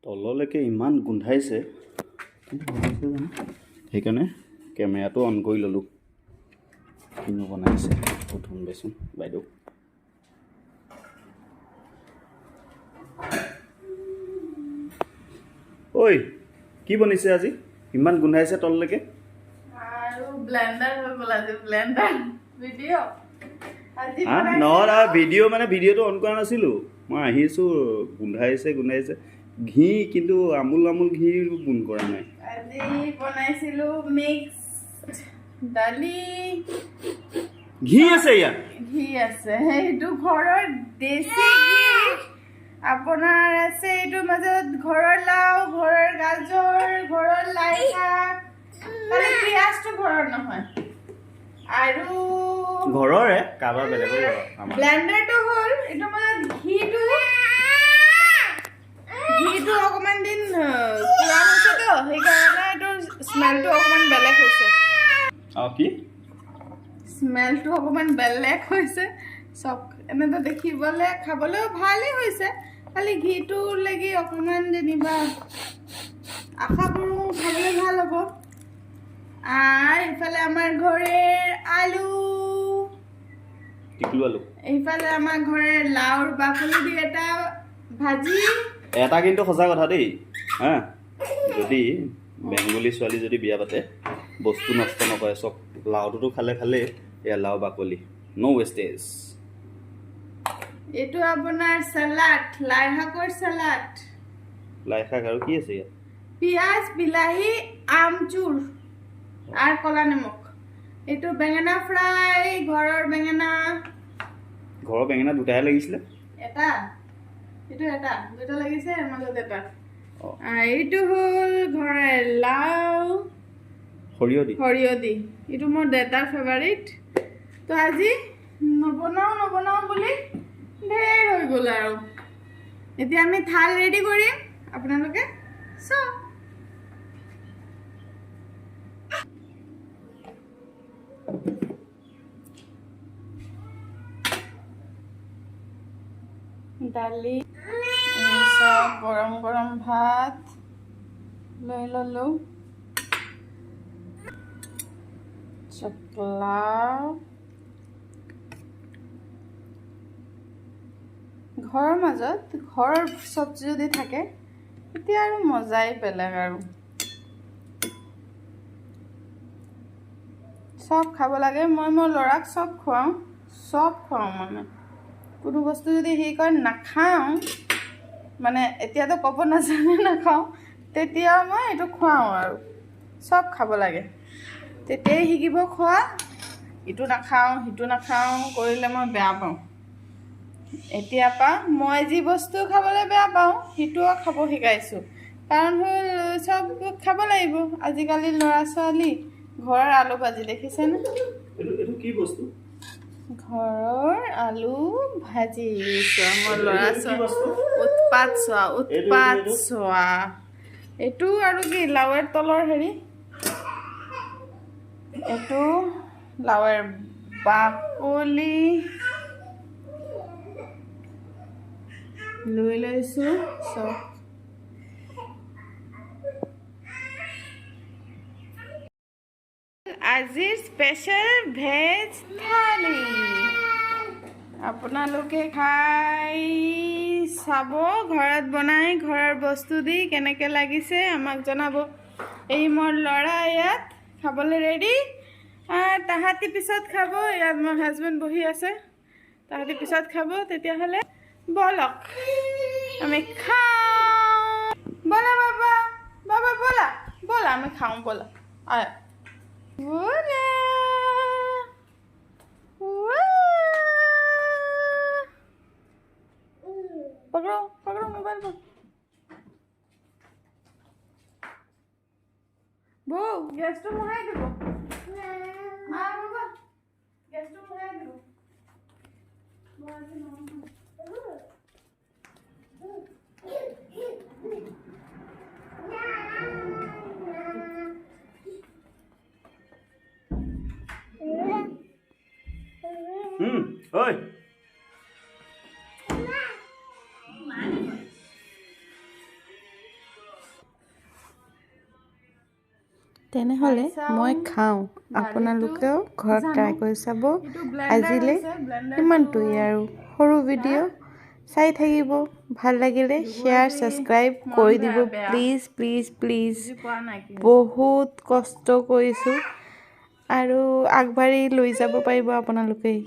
তললৈকে ইমান গোন্ধাইছে সেইকাৰণে কেমেৰাটো অন কৰি ল'লোঁ। কিনো বনাইছে সুধোন দেচোন বাইদেউ। ঐ কি বনিছে আজি ইমান গোন্ধাইছে তললৈকে? আৰু ব্লেন্ডাৰ হৈ গ'ল আজি ব্লেন্ডাৰ ভিডিঅ' আজি নহয় ভিডিঅ' মানে ভিডিঅ'টো অন কৰা নাছিলোঁ। মই আহিছোঁ গোন্ধাইছে ঘি, কিন্তু আমুল ঘি গুণ কৰা নাই। আজি বনাইছিলোঁ মিক্স দালি। ঘি আছে ইয়াত? ঘি আছে, সেইটো ঘৰৰ দেশী ঘি। আপোনাৰ আছে এইটোৰ মাজত ঘৰৰ লাও, ঘৰৰ গাজৰ, ঘৰৰ লাই শাক, খালি পিঁয়াজটো ঘৰৰ নহয়। আৰু ঘৰৰে কাৰোবাৰ বেলেগৰ ঘৰৰ। ব্লেন্ডাৰটো হ'ল এইটোৰ মাজত ঘিটো অকণমান দিন পুৰা হৈছেতো, সেইকাৰণে এইটোৰ স্মেলটো অকণমান বেলেগ হৈছে। কি স্মেলটো অকণমান বেলেগ হৈছে। চব এনেতো দেখিবলৈ খাবলৈও ভালেই হৈছে, খালি ঘিটো লাগি অকণমান যেনিবা আশা কৰোঁ খাবলৈ ভাল হ'ব। আৰু ইফালে আমাৰ ঘৰৰ আলু, এইফালে আমাৰ ঘৰৰ লাওৰ বাকলি দি এটা ভাজি। এটা কিন্তু সঁচা কথা দেই, হা, যদি বেংগলী ছোৱালী যদি বিয়া পাতে বস্তু নষ্ট নকৰে, চব লাওটোতো খালেই, এয়া লাও বাকলি, ন' ৱেষ্টেজ। এইটো আপোনাৰ চালাড, লাই শাকৰ চালাড। লাই শাক আৰু কি আছে ইয়াত? পিঁয়াজ, বিলাহী, আমচুৰ আৰু কলা নিমখ। এইটো বেঙেনা ফ্ৰাই, ঘৰৰ বেঙেনা দুটাহে লাগিছিলে। দুটা লাগিছে, মাজত এটা। এইটো হ'ল ঘৰৰ লাও, সৰিয়হ দি। এইটো মোৰ দেউতাৰ ফেভাৰিট। তো আজি নবনাও বুলি ঢেৰ হৈ গ'ল আৰু। এতিয়া আমি থাল ৰেডি কৰিম, আপোনালোকে চাওক। দালি, চব গৰম ভাত লৈ ল'লোঁ, চপলাও, ঘৰৰ মাজত ঘৰৰ চব্জি যদি থাকে তেতিয়া আৰু মজাই বেলেগ আৰু। চব খাব লাগে। মই মোৰ ল'ৰাক চব খুৱাওঁ মানে। কোনো বস্তু যদি সি কয় নাখাওঁ, মানে এতিয়াতো ক'ব নাজানে নাখাওঁ, তেতিয়াও মই এইটো খুৱাওঁ আৰু। চব খাব লাগে, তেতিয়াই শিকিব খোৱা। ইটো নাখাওঁ সিটো নাখাওঁ কৰিলে মই বেয়া পাওঁ। এতিয়াৰ পৰা মই যি বস্তু খাবলৈ বেয়া পাওঁ সিটোও খাব শিকাইছোঁ। কাৰণ হ'ল চব খাব লাগিব। আজিকালি ল'ৰা ছোৱালী ঘৰৰ আলু ভাজি দেখিছেনে? এইটো কি বস্তু? ঘৰৰ আলু ভাজি। মোৰ ল'ৰা ছোৱালী উৎপাত চোৱা। এইটো আৰু কি লাওৰ তলৰ হেৰি, এইটো লাওৰ বাকলি লৈ লৈছোঁ চব। আজিৰ স্পেচিয়েল ভেজ থালি। আপোনালোকে খাই চাব, ঘৰত বনাই ঘৰৰ বস্তু দি কেনেকৈ লাগিছে আমাক জনাব। এই মোৰ ল'ৰা ইয়াত খাবলৈ ৰেডি। তাহাঁতি পিছত খাব। ইয়াত মোৰ হাজবেণ্ড বহি আছে, তাহাঁতি পিছত খাব। তেতিয়াহ'লে ব'লক আমি খাওঁ। ব'লা বাবা ব'লা আমি খাওঁ, ব'লা ব'লা। पकड़ो मोबाइल को। बो गैस तो मुहाई देबो। हां बाबा गैस तो मुहाई देबो। ओए তেনেহ'লে মই খাওঁ, আপোনালোকেও ঘৰত ট্ৰাই কৰি চাব। আজিলৈ ইমানটোৱেই আৰু সৰু ভিডিঅ' চাই থাকিব, ভাল লাগিলে শ্বেয়াৰ ছাবস্ক্ৰাইব কৰি দিব প্লিজ প্লিজ প্লিজ। বহুত কষ্ট কৰিছোঁ আৰু আগবাঢ়ি লৈ যাব পাৰিব আপোনালোকেই।